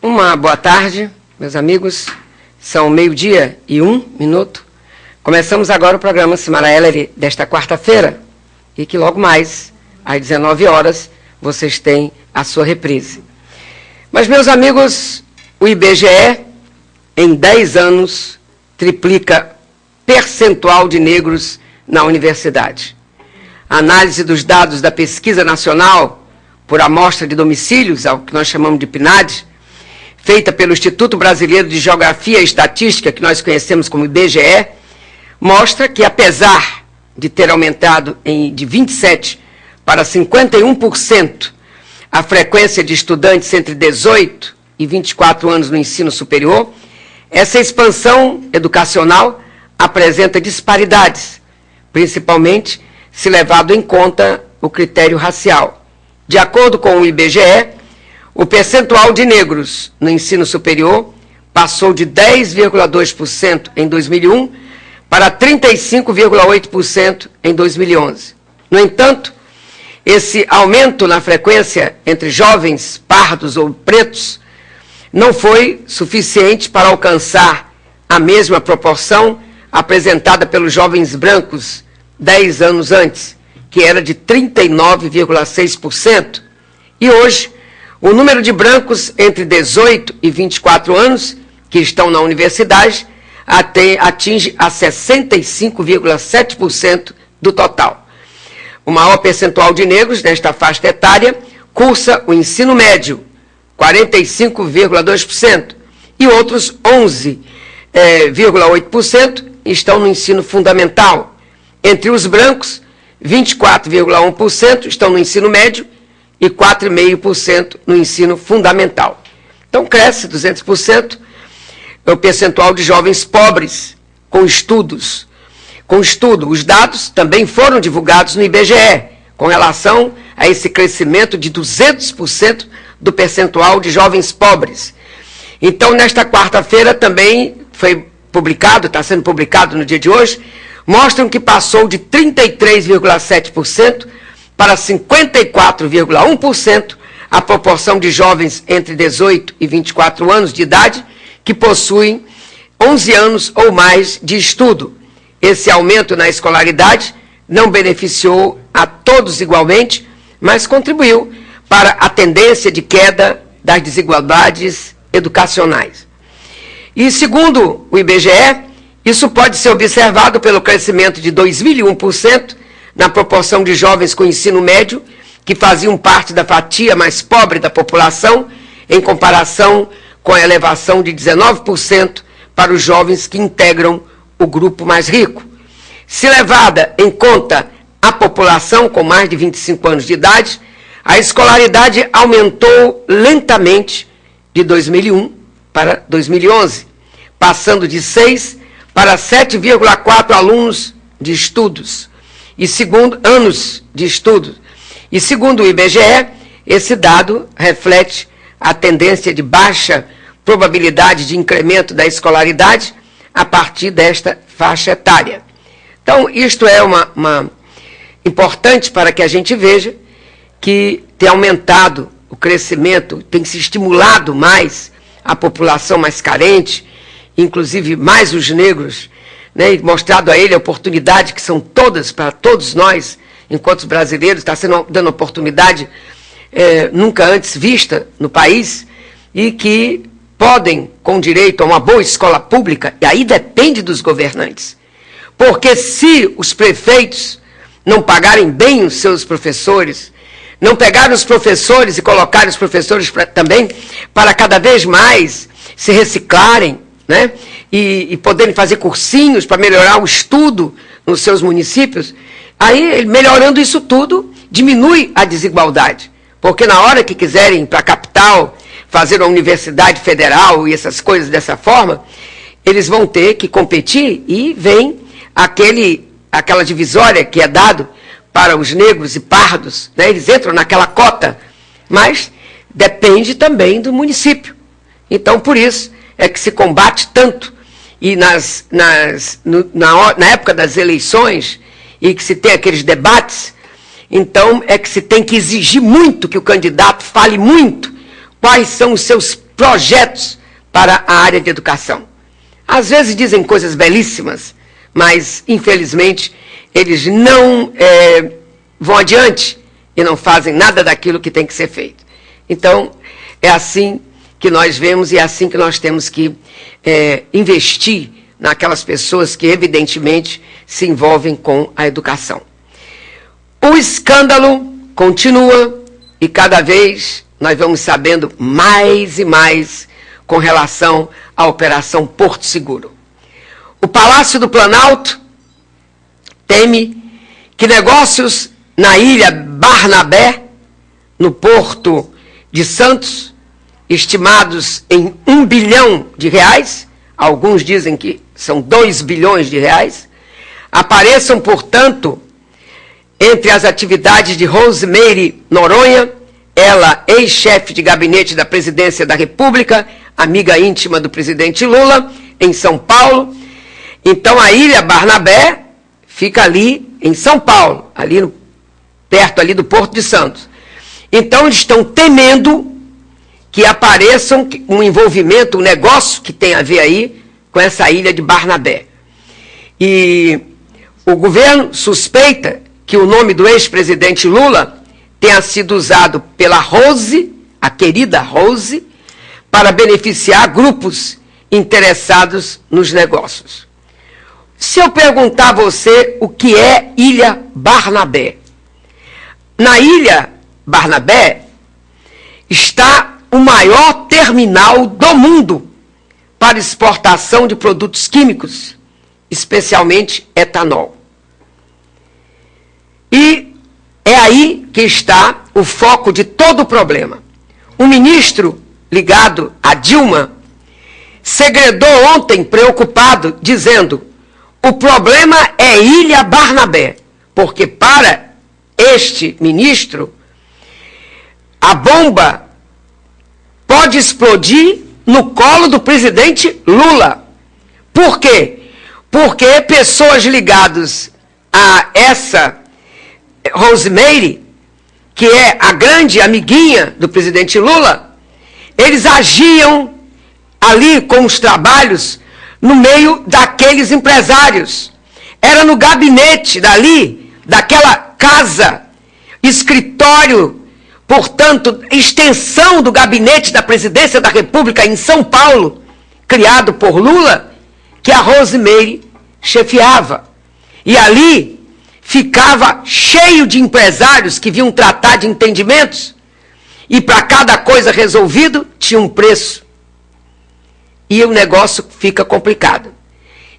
Uma boa tarde, meus amigos. São 12:01. Começamos agora o programa Simara Ellery desta quarta-feira e que logo mais, às 19 horas, vocês têm a sua reprise. Mas, meus amigos, o IBGE, em 10 anos, triplica percentual de negros na universidade. A análise dos dados da Pesquisa Nacional por Amostra de Domicílios, ao que nós chamamos de PNAD, feita pelo Instituto Brasileiro de Geografia e Estatística, que nós conhecemos como IBGE, mostra que, apesar de ter aumentado de 27% para 51% a frequência de estudantes entre 18 e 24 anos no ensino superior, essa expansão educacional apresenta disparidades, principalmente se levado em conta o critério racial. De acordo com o IBGE, o percentual de negros no ensino superior passou de 10,2% em 2001 para 35,8% em 2011. No entanto, esse aumento na frequência entre jovens pardos ou pretos não foi suficiente para alcançar a mesma proporção apresentada pelos jovens brancos 10 anos antes, que era de 39,6%. E hoje, o número de brancos entre 18 e 24 anos que estão na universidade atinge a 65,7% do total. O maior percentual de negros nesta faixa etária cursa o ensino médio, 45,2%, e outros 11,8% estão no ensino fundamental. Entre os brancos, 24,1% estão no ensino médio e 4,5% no ensino fundamental. Então, cresce 200% o percentual de jovens pobres com estudo. Os dados também foram divulgados no IBGE, com relação a esse crescimento de 200% do percentual de jovens pobres. Então, nesta quarta-feira também foi publicado, está sendo publicado no dia de hoje, mostram que passou de 33,7% para 54,1% a proporção de jovens entre 18 e 24 anos de idade que possuem 11 anos ou mais de estudo. Esse aumento na escolaridade não beneficiou a todos igualmente, mas contribuiu para a tendência de queda das desigualdades educacionais. E, segundo o IBGE, isso pode ser observado pelo crescimento de 2.001% na proporção de jovens com ensino médio, que faziam parte da fatia mais pobre da população, em comparação com a elevação de 19% para os jovens que integram o grupo mais rico. Se levada em conta a população com mais de 25 anos de idade, a escolaridade aumentou lentamente de 2001 para 2011, passando de 6 para 7,4 alunos de estudos. Anos de estudo. E segundo o IBGE, esse dado reflete a tendência de baixa probabilidade de incremento da escolaridade a partir desta faixa etária. Então, isto é importante para que a gente veja que tem aumentado o crescimento, tem se estimulado mais a população mais carente, inclusive mais os negros, né, e mostrado a ele a oportunidade que são todas, para todos nós, enquanto brasileiros, está dando oportunidade nunca antes vista no país, e que podem, com direito a uma boa escola pública, e aí depende dos governantes. Porque se os prefeitos não pagarem bem os seus professores, não pegarem os professores e colocarem os professores também para cada vez mais se reciclarem, né? E poderem fazer cursinhos para melhorar o estudo nos seus municípios, aí, melhorando isso tudo, diminui a desigualdade. Porque na hora que quiserem ir para a capital, fazer uma universidade federal e essas coisas dessa forma, eles vão ter que competir e vem aquela divisória que é dado para os negros e pardos, né? Eles entram naquela cota, mas depende também do município. Então, por isso é que se combate tanto. E na época das eleições, e que se tem aqueles debates, então é que se tem que exigir muito que o candidato fale muito quais são os seus projetos para a área de educação. Às vezes dizem coisas belíssimas, mas, infelizmente, eles não vão adiante e não fazem nada daquilo que tem que ser feito. Então, é assim que nós vemos e é assim que nós temos que investir naquelas pessoas que, evidentemente, se envolvem com a educação. O escândalo continua e cada vez nós vamos sabendo mais e mais com relação à Operação Porto Seguro. O Palácio do Planalto teme que negócios na ilha Barnabé, no Porto de Santos, estimados em R$1 bilhão, alguns dizem que são R$2 bilhões, apareçam, portanto, entre as atividades de Rosemary Noronha, ela, ex-chefe de gabinete da Presidência da República, amiga íntima do presidente Lula, em São Paulo. Então, a ilha Barnabé fica ali em São Paulo, perto ali do Porto de Santos. Então, eles estão temendo que apareçam um envolvimento, um negócio que tem a ver aí com essa ilha de Barnabé. E o governo suspeita que o nome do ex-presidente Lula tenha sido usado pela Rose, a querida Rose, para beneficiar grupos interessados nos negócios. Se eu perguntar a você o que é Ilha Barnabé, na Ilha Barnabé está o maior terminal do mundo para exportação de produtos químicos, especialmente etanol. E é aí que está o foco de todo o problema. Um ministro ligado a Dilma segredou ontem, preocupado, dizendo: o problema é Ilha Barnabé, porque para este ministro a bomba pode explodir no colo do presidente Lula. Por quê? Porque pessoas ligadas a essa Rosemary, que é a grande amiguinha do presidente Lula, eles agiam ali com os trabalhos no meio daqueles empresários. Era no gabinete daquela casa, escritório, portanto, extensão do gabinete da Presidência da República em São Paulo, criado por Lula, que a Rosemary chefiava. E ali ficava cheio de empresários que vinham tratar de entendimentos, e para cada coisa resolvido tinha um preço. E o negócio fica complicado.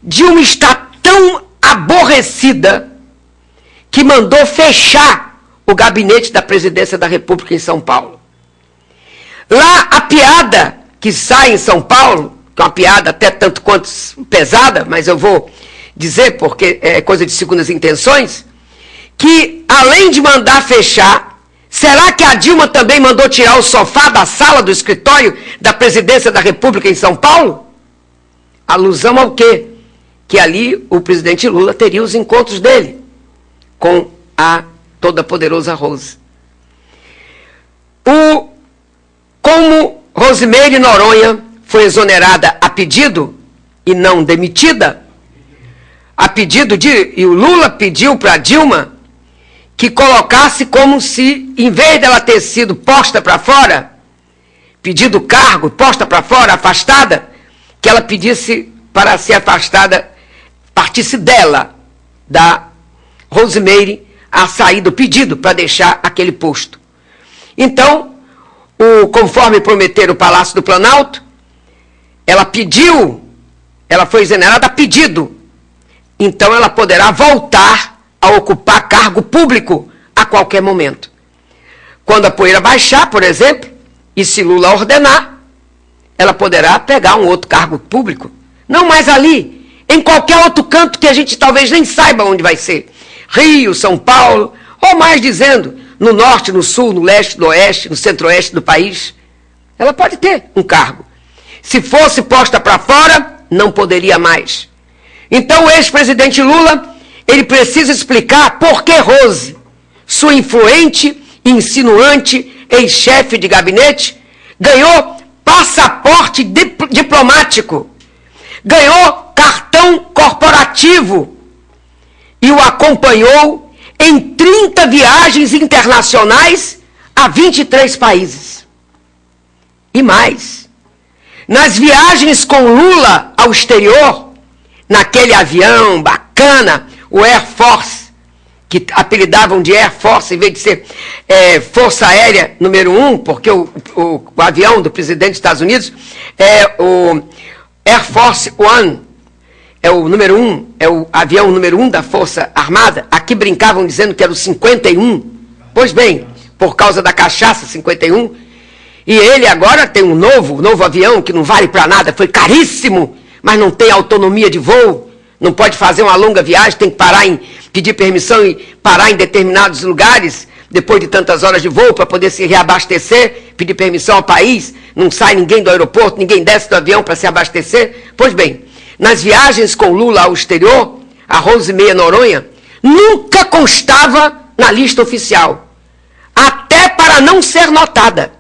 Dilma está tão aborrecida que mandou fechar o gabinete da Presidência da República em São Paulo. Lá, a piada que sai em São Paulo, que é uma piada até tanto quanto pesada, mas eu vou dizer porque é coisa de segundas intenções, que além de mandar fechar, será que a Dilma também mandou tirar o sofá da sala do escritório da Presidência da República em São Paulo? Alusão ao quê? Que ali o presidente Lula teria os encontros dele com a toda poderosa Rose. Como Rosemary Noronha foi exonerada a pedido e não demitida, e o Lula pediu para Dilma que colocasse como se, em vez dela ter sido posta para fora, pedido cargo, posta para fora, afastada, que ela pedisse para ser afastada, partisse dela, da Rosemary, a sair do pedido para deixar aquele posto. Então, conforme prometeram o Palácio do Planalto, ela foi exonerada a pedido. Então ela poderá voltar a ocupar cargo público a qualquer momento. Quando a poeira baixar, por exemplo, e se Lula ordenar, ela poderá pegar um outro cargo público. Não mais ali, em qualquer outro canto que a gente talvez nem saiba onde vai ser. Rio, São Paulo, ou mais dizendo, no norte, no sul, no leste, no oeste, no centro-oeste do país. Ela pode ter um cargo. Se fosse posta para fora, não poderia mais. Então o ex-presidente Lula, ele precisa explicar por que Rose, sua influente, insinuante, ex-chefe de gabinete, ganhou passaporte passaporte diplomático, ganhou cartão corporativo e o acompanhou em 30 viagens internacionais a 23 países. E mais, nas viagens com Lula ao exterior, naquele avião bacana, o Air Force, que apelidavam de Air Force, em vez de ser Força Aérea número 1, porque o avião do presidente dos Estados Unidos é o Air Force One, é o número 1, é o avião número 1 da Força Armada. Aqui brincavam dizendo que era o 51. Pois bem, por causa da cachaça, 51. E ele agora tem um novo avião que não vale para nada, foi caríssimo, mas não tem autonomia de voo, não pode fazer uma longa viagem, tem que pedir permissão e parar em determinados lugares, depois de tantas horas de voo, para poder se reabastecer, pedir permissão ao país, não sai ninguém do aeroporto, ninguém desce do avião para se abastecer. Pois bem, nas viagens com Lula ao exterior, a Rosimeia Noronha nunca constava na lista oficial, até para não ser notada.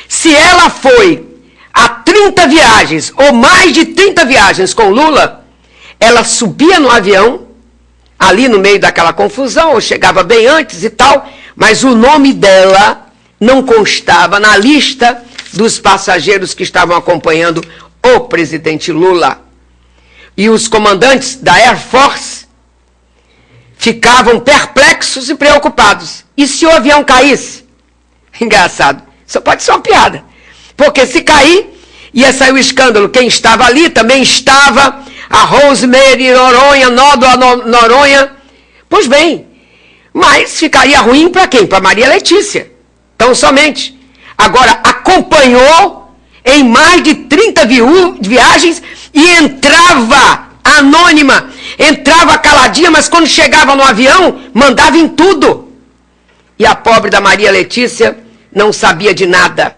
Se ela foi a 30 viagens, ou mais de 30 viagens com Lula, ela subia no avião, ali no meio daquela confusão, ou chegava bem antes e tal, mas o nome dela não constava na lista dos passageiros que estavam acompanhando o presidente Lula. E os comandantes da Air Force ficavam perplexos e preocupados. E se o avião caísse? Engraçado. Só pode ser uma piada. Porque se cair, ia sair o escândalo. Quem estava ali também estava a Rosemary Noronha, Nódoa Noronha. Pois bem, mas ficaria ruim para quem? Para Maria Letícia. Tão somente. Agora, acompanhou em mais de 30 viagens e entrava anônima, entrava caladinha, mas quando chegava no avião, mandava em tudo. E a pobre da Maria Letícia não sabia de nada.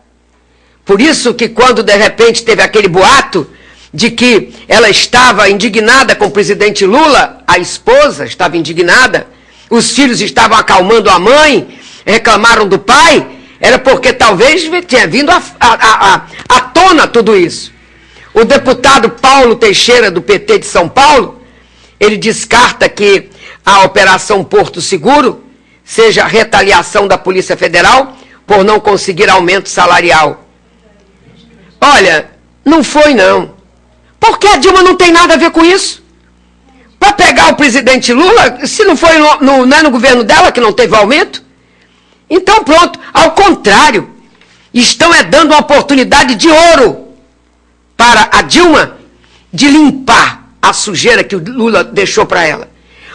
Por isso que quando de repente teve aquele boato de que ela estava indignada com o presidente Lula, a esposa estava indignada, os filhos estavam acalmando a mãe, reclamaram do pai, era porque talvez tinha vindo à tona tudo isso. O deputado Paulo Teixeira, do PT de São Paulo, ele descarta que a Operação Porto Seguro seja retaliação da Polícia Federal por não conseguir aumento salarial. Olha, não foi não. Porque a Dilma não tem nada a ver com isso. Para pegar o presidente Lula, se não foi não é no governo dela que não teve aumento? Então pronto, ao contrário, estão dando uma oportunidade de ouro para a Dilma de limpar a sujeira que o Lula deixou para ela.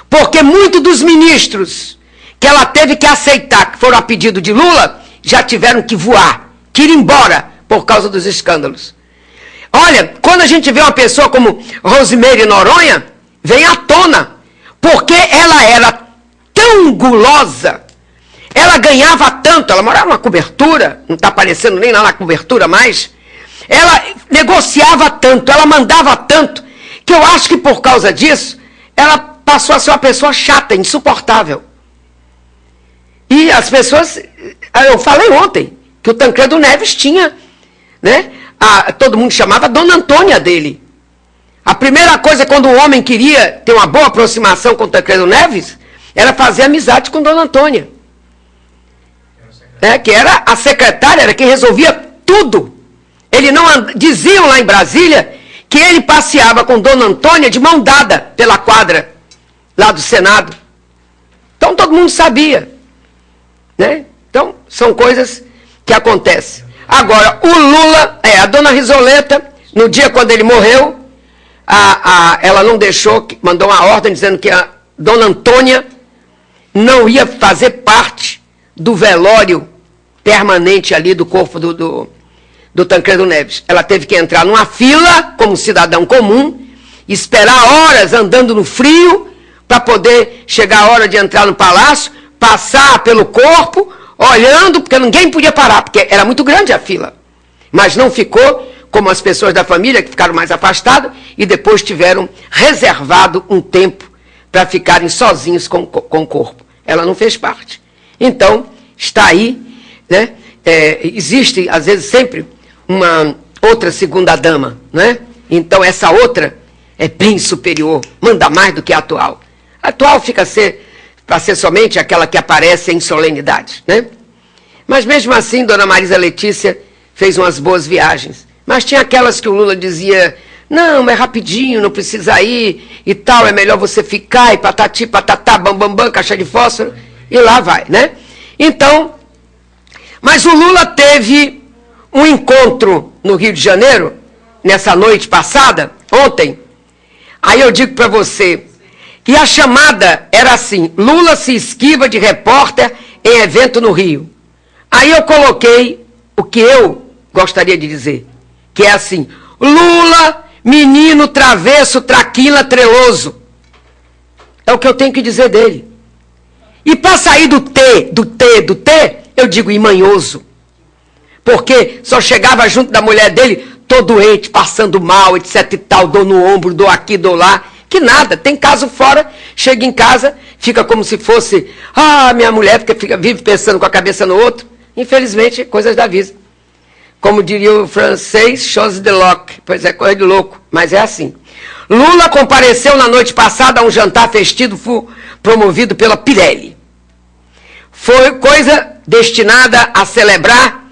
Porque muitos dos ministros que ela teve que aceitar, que foram a pedido de Lula, já tiveram que voar, que ir embora por causa dos escândalos. Olha, quando a gente vê uma pessoa como Rosemary Noronha, vem à tona, porque ela era tão gulosa, ela ganhava tanto, ela morava numa cobertura, não está aparecendo nem lá na cobertura mais, ela negociava tanto, ela mandava tanto, que eu acho que por causa disso, ela passou a ser uma pessoa chata, insuportável. E as pessoas, eu falei ontem, que o Tancredo Neves tinha, né? Todo mundo chamava Dona Antônia dele. A primeira coisa, quando um homem queria ter uma boa aproximação com o Tancredo Neves, era fazer amizade com Dona Antônia. Que era a secretária, era quem resolvia tudo. Ele não diziam lá em Brasília que ele passeava com Dona Antônia de mão dada pela quadra lá do Senado. Então todo mundo sabia. Né? Então, são coisas que acontecem. Agora, o Lula, a dona Risoleta, no dia quando ele morreu, ela não deixou, mandou uma ordem dizendo que a dona Antônia não ia fazer parte do velório permanente ali do corpo do Tancredo Neves. Ela teve que entrar numa fila, como cidadão comum, esperar horas andando no frio, para poder chegar a hora de entrar no palácio, passar pelo corpo, olhando, porque ninguém podia parar, porque era muito grande a fila. Mas não ficou como as pessoas da família, que ficaram mais afastadas, e depois tiveram reservado um tempo para ficarem sozinhos com o corpo. Ela não fez parte. Então, está aí, né? Existe, às vezes, sempre outra segunda-dama, né? Então essa outra é bem superior, manda mais do que a atual. A atual fica para ser somente aquela que aparece em solenidade, né? Mas mesmo assim, Dona Marisa Letícia fez umas boas viagens. Mas tinha aquelas que o Lula dizia, não, é rapidinho, não precisa ir e tal, é melhor você ficar e patati, patatá, bam, caixa de fósforo, e lá vai, né? Então, mas o Lula teve um encontro no Rio de Janeiro, nessa noite passada, ontem. Aí eu digo para você, e a chamada era assim, Lula se esquiva de repórter em evento no Rio. Aí eu coloquei o que eu gostaria de dizer, que é assim, Lula, menino travesso, traquina, treloso. É o que eu tenho que dizer dele. E para sair do T, eu digo imanhoso. Porque só chegava junto da mulher dele, todo doente, passando mal, etc e tal, dor no ombro, dor aqui, dor lá. Que nada, tem caso fora, chega em casa, fica como se fosse, minha mulher, porque vive pensando com a cabeça no outro. Infelizmente, coisas da vida. Como diria o francês, chose de louco, pois é, coisa de louco, mas é assim. Lula compareceu na noite passada a um jantar festivo promovido pela Pirelli. Foi coisa destinada a celebrar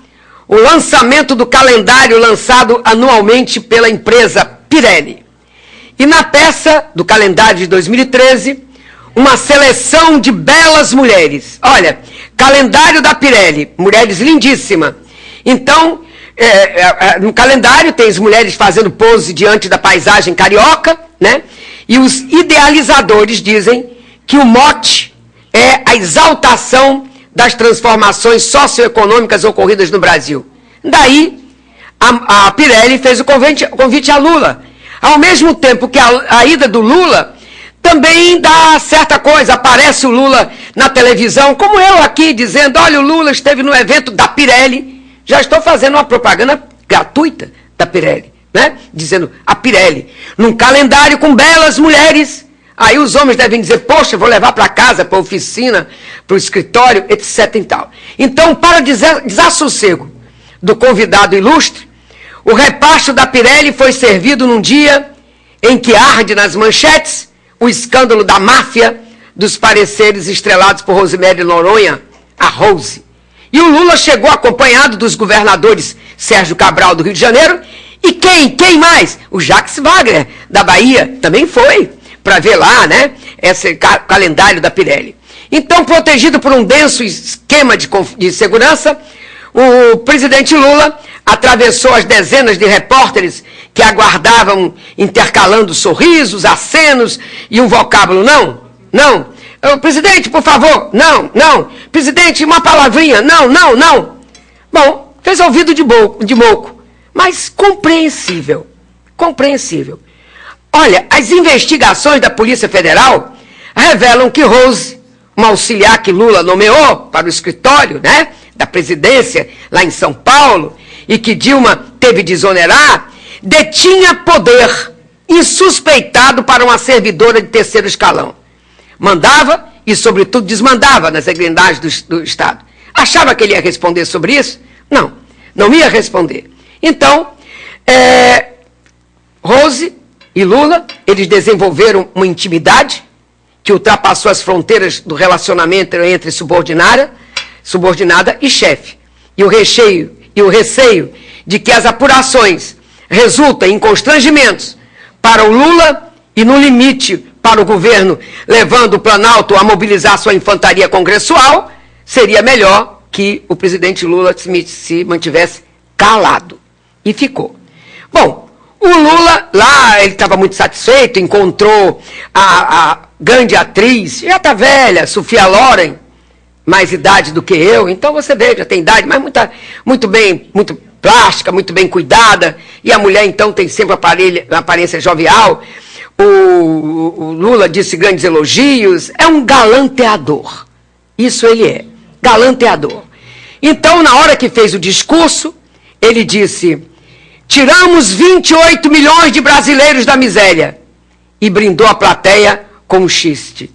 o lançamento do calendário lançado anualmente pela empresa Pirelli. E na peça do calendário de 2013, uma seleção de belas mulheres. Olha, calendário da Pirelli, mulheres lindíssimas. Então, no calendário tem as mulheres fazendo pose diante da paisagem carioca, né? E os idealizadores dizem que o mote é a exaltação das transformações socioeconômicas ocorridas no Brasil. Daí, a Pirelli fez o convite a Lula. Ao mesmo tempo que a ida do Lula também dá certa coisa. Aparece o Lula na televisão, como eu aqui, dizendo, olha, o Lula esteve no evento da Pirelli. Já estou fazendo uma propaganda gratuita da Pirelli, né? Dizendo, a Pirelli, num calendário com belas mulheres. Aí os homens devem dizer, poxa, vou levar para casa, para a oficina, para o escritório, etc. e tal. Então, para desassossego do convidado ilustre, o repasto da Pirelli foi servido num dia em que arde nas manchetes o escândalo da máfia dos pareceres estrelados por Rosemary Noronha, a Rose. E o Lula chegou acompanhado dos governadores Sérgio Cabral, do Rio de Janeiro, e quem mais? O Jacques Wagner, da Bahia, também foi, para ver lá, né, esse calendário da Pirelli. Então, protegido por um denso esquema de segurança, o presidente Lula atravessou as dezenas de repórteres que aguardavam, intercalando sorrisos, acenos e um vocábulo, não. Presidente, por favor, não. Presidente, uma palavrinha, não. Bom, fez ouvido de moco, mas compreensível. Olha, as investigações da Polícia Federal revelam que Rose, uma auxiliar que Lula nomeou para o escritório, né, da presidência lá em São Paulo, e que Dilma teve de exonerar, detinha poder insuspeitado para uma servidora de terceiro escalão. Mandava e, sobretudo, desmandava nas engrenagens do Estado. Achava que ele ia responder sobre isso? Não ia responder. Então, Rose e Lula, eles desenvolveram uma intimidade que ultrapassou as fronteiras do relacionamento entre subordinada e chefe. E o receio de que as apurações resultem em constrangimentos para o Lula e, no limite, para o governo, levando o Planalto a mobilizar sua infantaria congressual, seria melhor que o presidente Lula se mantivesse calado. E ficou. Bom, o Lula, lá, ele estava muito satisfeito, encontrou a grande atriz, já está velha, Sofia Loren, mais idade do que eu, então você vê, já tem idade, mas muito bem, muito plástica, muito bem cuidada, e a mulher então tem sempre uma aparência jovial. O Lula disse grandes elogios, é um galanteador, isso ele é, galanteador. Então, na hora que fez o discurso, ele disse, tiramos 28 milhões de brasileiros da miséria, e brindou a plateia com um xiste.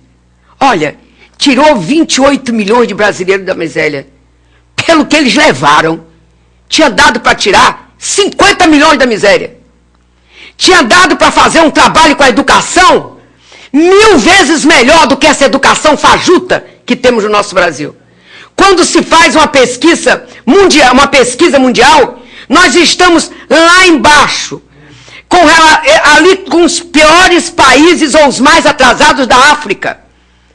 Olha, tirou 28 milhões de brasileiros da miséria. Pelo que eles levaram, tinha dado para tirar 50 milhões da miséria. Tinha dado para fazer um trabalho com a educação 1000 vezes melhor do que essa educação fajuta que temos no nosso Brasil. Quando se faz uma pesquisa mundial, nós estamos lá embaixo, ali com os piores países ou os mais atrasados da África.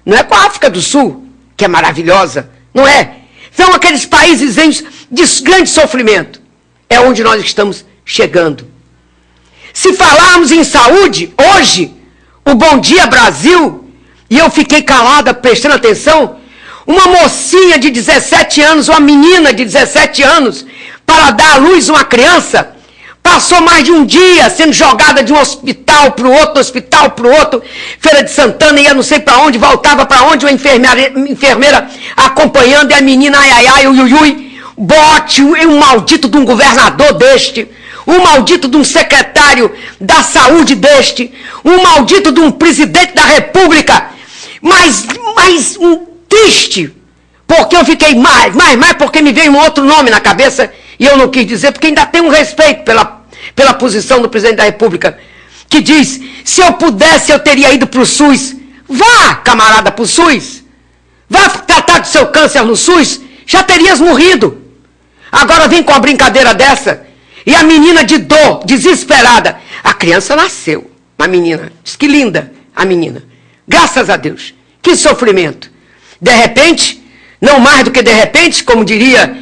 Não é com a África do Sul, que é maravilhosa, não é? São aqueles países de grande sofrimento. É onde nós estamos chegando. Se falarmos em saúde, hoje, o Bom Dia Brasil, e eu fiquei calada, prestando atenção, uma mocinha de 17 anos, uma menina de 17 anos, para dar à luz uma criança, passou mais de um dia sendo jogada de um hospital para o outro, hospital para o outro, Feira de Santana, ia não sei para onde, voltava para onde, uma enfermeira acompanhando, e a menina, ai, ai, ai, ui, ui, ui, bote um maldito de um governador deste, um maldito de um secretário da saúde deste, um maldito de um presidente da república, mas triste, porque eu fiquei mais, porque me veio um outro nome na cabeça, e eu não quis dizer, porque ainda tenho um respeito pela posição do presidente da república, que diz, se eu pudesse, eu teria ido para o SUS. Vá, camarada, para o SUS. Vá tratar do seu câncer no SUS, já terias morrido. Agora vem com uma brincadeira dessa. E a menina de dor, desesperada. A criança nasceu, uma menina. Diz que linda a menina. Graças a Deus. Que sofrimento. De repente, não mais do que de repente, como diria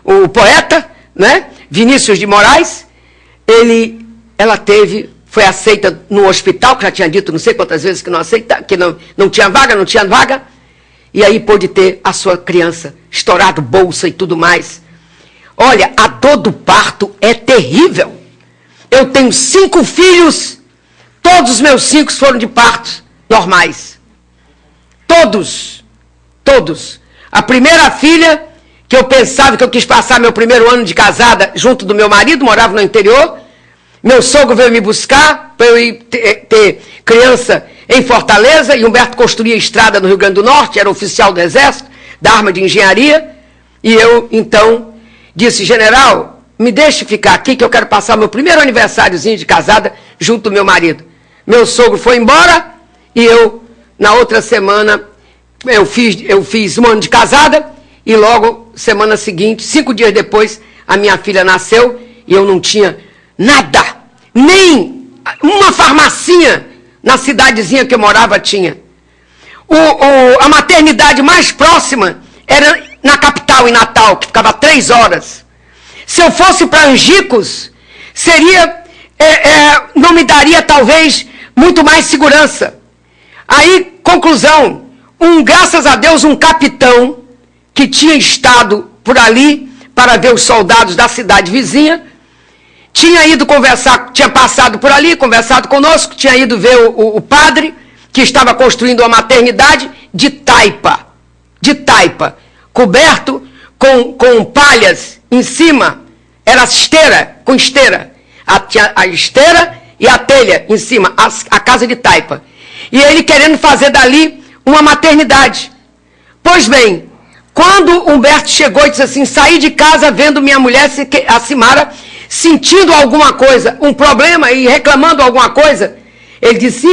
o poeta, né? Vinícius de Moraes, ela foi aceita no hospital, que já tinha dito não sei quantas vezes que não tinha vaga, e aí pôde ter a sua criança estourado bolsa e tudo mais. Olha, a dor do parto é terrível. Eu tenho 5 filhos, todos os meus 5 foram de partos normais. Todos. A primeira filha, que eu pensava que eu quis passar meu primeiro ano de casada junto do meu marido, morava no interior. Meu sogro veio me buscar para eu ir ter criança em Fortaleza, e Humberto construía estrada no Rio Grande do Norte, era oficial do Exército, da arma de engenharia, e eu, então, disse, general, me deixe ficar aqui que eu quero passar meu primeiro aniversáriozinho de casada junto do meu marido. Meu sogro foi embora, e eu, na outra semana, eu fiz 1 ano de casada, e logo, semana seguinte, 5 dias depois, a minha filha nasceu, e eu não tinha nada, nem uma farmacinha na cidadezinha que eu morava tinha. A maternidade mais próxima era na capital, em Natal, que ficava 3 horas. Se eu fosse para Angicos, não me daria talvez muito mais segurança. Aí, conclusão, graças a Deus, um capitão que tinha estado por ali para ver os soldados da cidade vizinha, tinha ido conversar, tinha passado por ali, conversado conosco, tinha ido ver o padre, que estava construindo uma maternidade de taipa, coberto com palhas em cima, era esteira, com esteira, a esteira e a telha em cima, a casa de taipa. E ele querendo fazer dali uma maternidade. Pois bem, quando Humberto chegou e disse assim, saí de casa vendo minha mulher, a Simara, sentindo alguma coisa, um problema e reclamando alguma coisa, ele disse,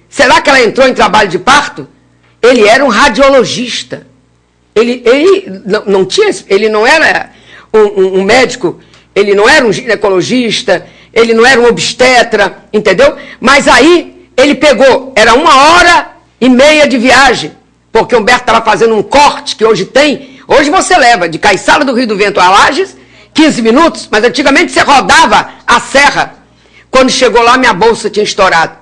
será que ela entrou em trabalho de parto? Ele era um radiologista. Ele não era um médico, ele não era um ginecologista, ele não era um obstetra, entendeu? Mas aí ele pegou, era 1h30 de viagem, porque o Humberto estava fazendo um corte que hoje você leva de Caiçara do Rio do Vento a Lages, 15 minutos, mas antigamente você rodava a serra. Quando chegou lá, minha bolsa tinha estourado.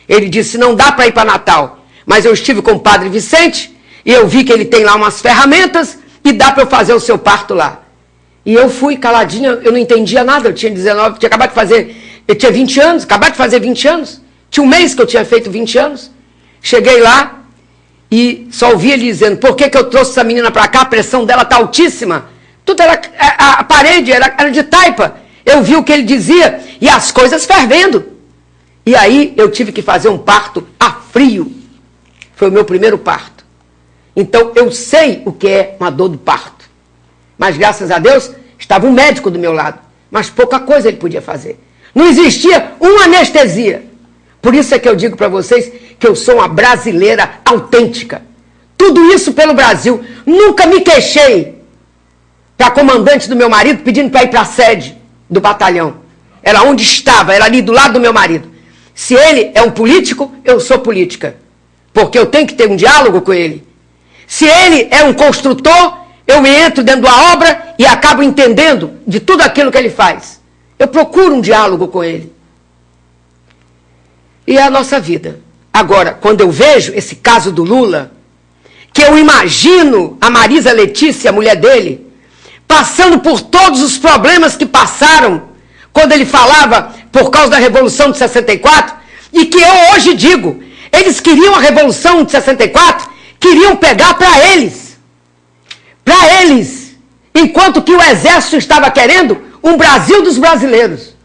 Ele disse, não dá para ir para Natal. Mas eu estive com o padre Vicente, e eu vi que ele tem lá umas ferramentas, e dá para eu fazer o seu parto lá. E eu fui caladinha, eu não entendia nada, eu tinha 19, tinha acabado de fazer, eu tinha 20 anos, acabado de fazer 20 anos. Tinha um mês que eu tinha feito 20 anos. Cheguei lá, e só ouvi ele dizendo, por que eu trouxe essa menina para cá, a pressão dela está altíssima. Tudo era, a parede era de taipa. Eu vi o que ele dizia e as coisas fervendo. E aí eu tive que fazer um parto a frio. Foi o meu primeiro parto. Então eu sei o que é uma dor do parto. Mas graças a Deus Estava um médico do meu lado, mas pouca coisa ele podia fazer. Não existia uma anestesia. Por isso é que eu digo para vocês que eu sou uma brasileira autêntica. Tudo isso pelo Brasil. Nunca me queixei para a comandante do meu marido pedindo para ir para a sede do batalhão. Era onde estava, era ali do lado do meu marido. Se ele é um político, eu sou política. Porque eu tenho que ter um diálogo com ele. Se ele é um construtor, eu entro dentro da obra e acabo entendendo de tudo aquilo que ele faz. Eu procuro um diálogo com ele. E é a nossa vida. Agora, quando eu vejo esse caso do Lula, que eu imagino a Marisa Letícia, a mulher dele, passando por todos os problemas que passaram quando ele falava por causa da Revolução de 64, e que eu hoje digo, eles queriam a Revolução de 64, queriam pegar para eles. Para eles. Enquanto que o Exército estava querendo um Brasil dos brasileiros.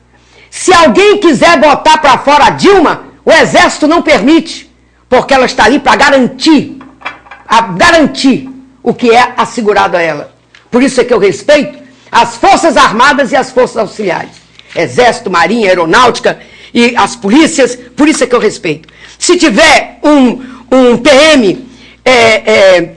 Se alguém quiser botar para fora a Dilma, o Exército não permite, porque ela está ali para garantir o que é assegurado a ela. Por isso é que eu respeito as Forças Armadas e as Forças Auxiliares. Exército, Marinha, Aeronáutica e as polícias, por isso é que eu respeito. Se tiver um PM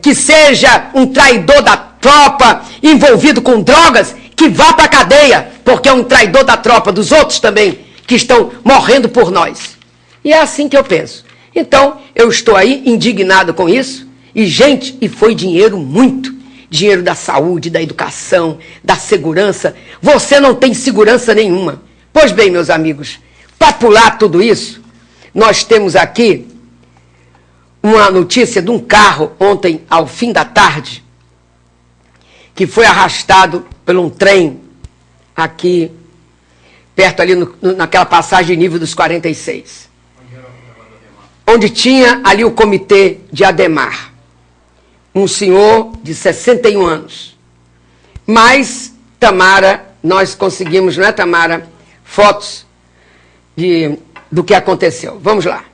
que seja um traidor da tropa, envolvido com drogas, que vá para a cadeia, porque é um traidor da tropa, dos outros também, que estão morrendo por nós. E é assim que eu penso. Então, eu estou aí indignado com isso, e gente, e foi dinheiro muito. Dinheiro da saúde, da educação, da segurança. Você não tem segurança nenhuma. Pois bem, meus amigos, para pular tudo isso, nós temos aqui uma notícia de um carro ontem, ao fim da tarde, que foi arrastado por um trem aqui, perto ali naquela passagem de nível dos 46. Onde tinha ali o comitê de Ademar. Um senhor de 61 anos. Mas, Tamara, nós conseguimos, não é, Tamara, fotos do que aconteceu. Vamos lá.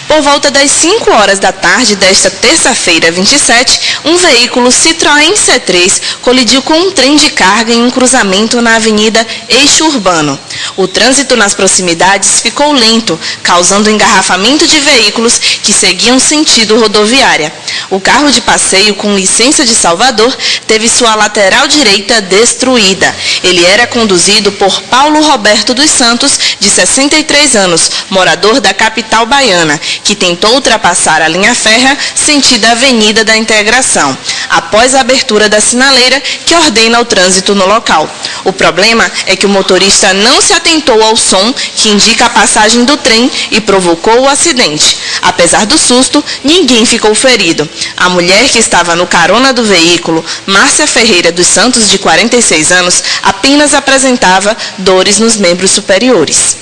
Por volta das 5 horas da tarde desta terça-feira, 27, um veículo Citroën C3 colidiu com um trem de carga em um cruzamento na Avenida Eixo Urbano. O trânsito nas proximidades ficou lento, causando engarrafamento de veículos que seguiam sentido rodoviária. O carro de passeio com licença de Salvador teve sua lateral direita destruída. Ele era conduzido por Paulo Roberto dos Santos, de 63 anos, morador da capital baiana, que tentou ultrapassar a linha férrea sentido Avenida da Integração, após a abertura da sinaleira que ordena o trânsito no local. O problema é que o motorista não se atentou ao som que indica a passagem do trem e provocou o acidente. Apesar do susto, ninguém ficou ferido. A mulher que estava no carona do veículo, Márcia Ferreira dos Santos, de 46 anos, apenas apresentava dores nos membros superiores.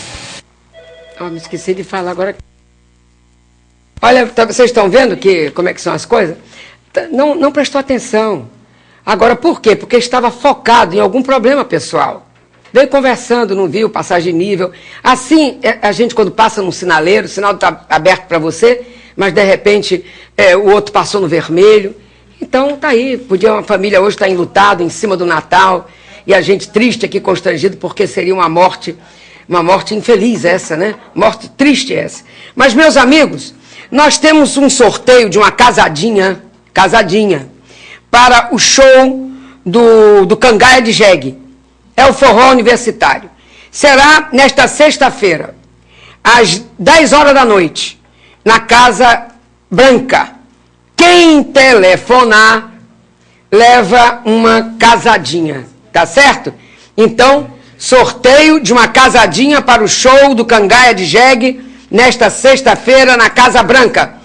Me esqueci de falar agora. Olha, vocês estão vendo como é que são as coisas? Não prestou atenção. Agora, por quê? Porque estava focado em algum problema pessoal. Veio conversando, não viu, passagem de nível. Assim, a gente quando passa num sinaleiro, o sinal está aberto para você, mas de repente o outro passou no vermelho. Então, tá aí. Podia uma família hoje estar enlutada em cima do Natal, e a gente triste aqui, constrangido, porque seria uma morte infeliz essa, né? Morte triste essa. Mas, meus amigos, nós temos um sorteio de uma casadinha, para o show do Cangaia de Jegue. É o forró universitário. Será nesta sexta-feira, às 10 horas da noite, na Casa Branca. Quem telefonar, leva uma casadinha, tá certo? Então, sorteio de uma casadinha para o show do Cangaia de Jegue, nesta sexta-feira, na Casa Branca.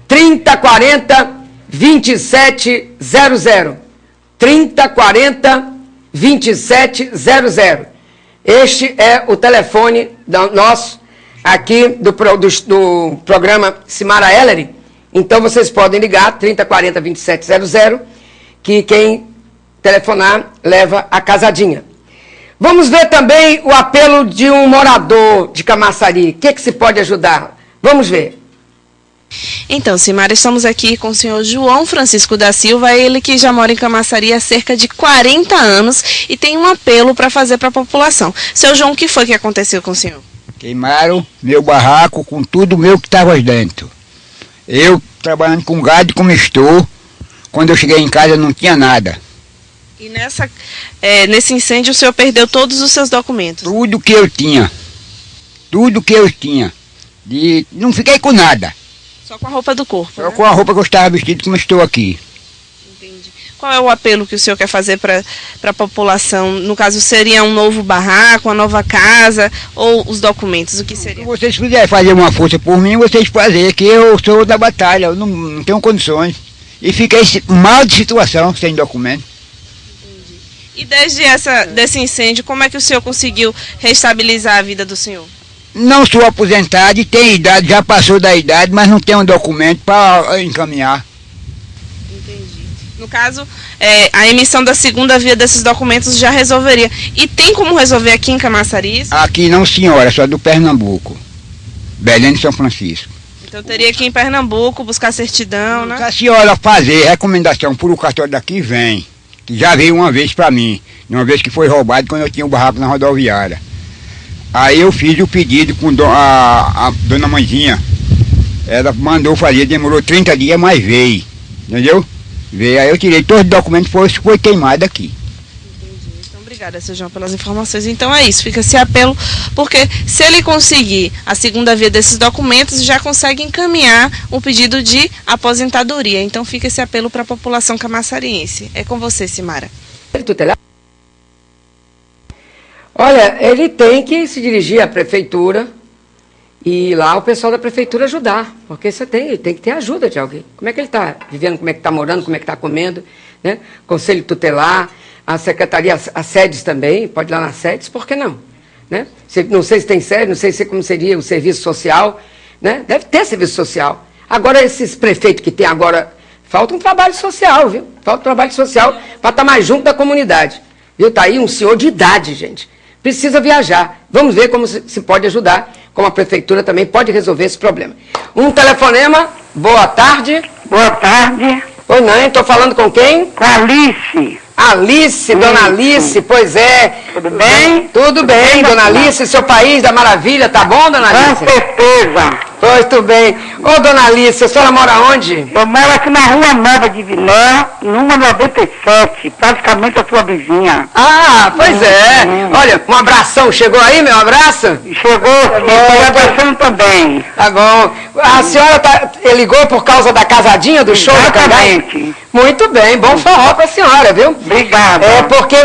3040-2700. 3040-2700. Este é o telefone nosso, aqui do programa Simara Ellery. Então, vocês podem ligar, 3040-2700, que quem telefonar leva a casadinha. Vamos ver também o apelo de um morador de Camaçari. O que se pode ajudar? Vamos ver. Então, Simara, estamos aqui com o senhor João Francisco da Silva, ele que já mora em Camaçari há cerca de 40 anos e tem um apelo para fazer para a população. Seu João, o que foi que aconteceu com o senhor? Queimaram meu barraco com tudo meu que estava dentro. Eu trabalhando com gado como estou, quando eu cheguei em casa não tinha nada. E nesse incêndio o senhor perdeu todos os seus documentos? Tudo que eu tinha. Tudo que eu tinha. E não fiquei com nada. Só com a roupa do corpo, Só né? com a roupa que eu estava vestido como estou aqui. Entendi. Qual é o apelo que o senhor quer fazer para a população? No caso, seria um novo barraco, uma nova casa ou os documentos? O que seria? Se vocês puderem fazer uma força por mim, vocês fazem, que eu sou da batalha, eu não tenho condições. E fiquei mal de situação, sem documento. Entendi. E desde desse incêndio, como é que o senhor conseguiu restabilizar a vida do senhor? Não sou aposentado e tenho idade, já passou da idade, mas não tenho um documento para encaminhar. Entendi. No caso, a emissão da segunda via desses documentos já resolveria. E tem como resolver aqui em Camaçari? Aqui não, senhora, só do Pernambuco. Belém de São Francisco. Então teria que ir em Pernambuco buscar certidão, né? Se a senhora fazer recomendação por o cartório daqui, vem. Que já veio uma vez para mim, uma vez que foi roubado quando eu tinha um barraco na rodoviária. Aí eu fiz o pedido com a dona Mãezinha. Ela mandou fazer, demorou 30 dias, mas veio. Entendeu? Veio, aí eu tirei todos os documentos, foi queimado aqui. Entendi. Então, obrigada, seu João, pelas informações. Então é isso, fica esse apelo, porque se ele conseguir a segunda via desses documentos, já consegue encaminhar um pedido de aposentadoria. Então fica esse apelo para a população camaçariense. É com você, Simara. Olha, ele tem que se dirigir à prefeitura e lá o pessoal da prefeitura ajudar, porque ele tem que ter ajuda de alguém. Como é que ele está vivendo, como é que está morando, como é que está comendo, né? Conselho tutelar, a secretaria, as sedes também, pode ir lá nas sedes, por que não? Né? Não sei se tem sede, não sei como seria o serviço social, né? Deve ter serviço social. Agora, esses prefeitos que tem agora, falta um trabalho social, viu? Falta um trabalho social para estar mais junto da comunidade. Viu? Está aí um senhor de idade, gente. Precisa viajar. Vamos ver como se pode ajudar, como a prefeitura também pode resolver esse problema. Um telefonema, boa tarde. Boa tarde. Oi, não, estou falando com quem? Com a Alice. Alice, dona Alice, pois é. Tudo bem? Tudo bem, dona Alice, seu país da maravilha, tá bom, dona Alice? Com certeza. Pois, tudo bem. Ô, dona Alice, a senhora mora onde? Eu moro aqui na Rua Nova de Vilé, número 97, praticamente a sua vizinha. Ah, pois é. Olha, um abração, chegou aí, meu abraço? Chegou, estou abraçando também. Tá bom. A senhora ligou por causa da casadinha do show da Cangai? Exatamente. Muito bem, bom forró pra senhora, viu? Obrigado. É porque,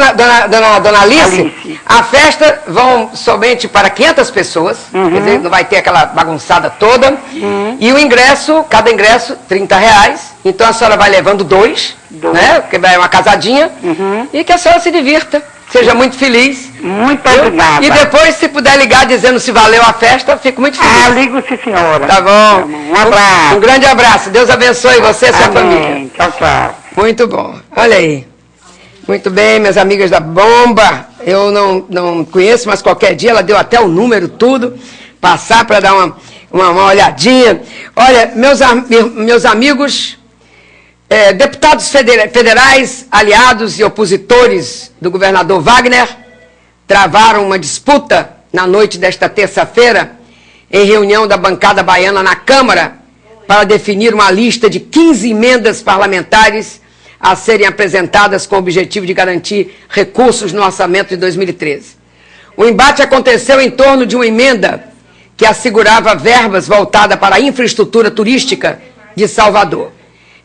dona Alice, a festa vão somente para 500 pessoas, quer dizer, não vai ter aquela bagunçada toda, e o ingresso, cada ingresso, R$30, então a senhora vai levando dois, né, porque vai uma casadinha, e que a senhora se divirta, seja muito feliz. Muito obrigada. E depois, se puder ligar dizendo se valeu a festa, fico muito feliz. Ah, ligo sim, senhora. Tá bom. Um abraço. Um grande abraço, Deus abençoe você e sua família. Amém. Tchau, tchau. Muito bom. Olha aí. Muito bem, minhas amigas da Bomba. Eu não conheço, mas qualquer dia ela deu até o número, tudo. Passar para dar uma olhadinha. Olha, meus amigos, deputados federais, aliados e opositores do governador Wagner, travaram uma disputa na noite desta terça-feira, em reunião da bancada baiana na Câmara, para definir uma lista de 15 emendas parlamentares a serem apresentadas com o objetivo de garantir recursos no orçamento de 2013. O embate aconteceu em torno de uma emenda que assegurava verbas voltadas para a infraestrutura turística de Salvador,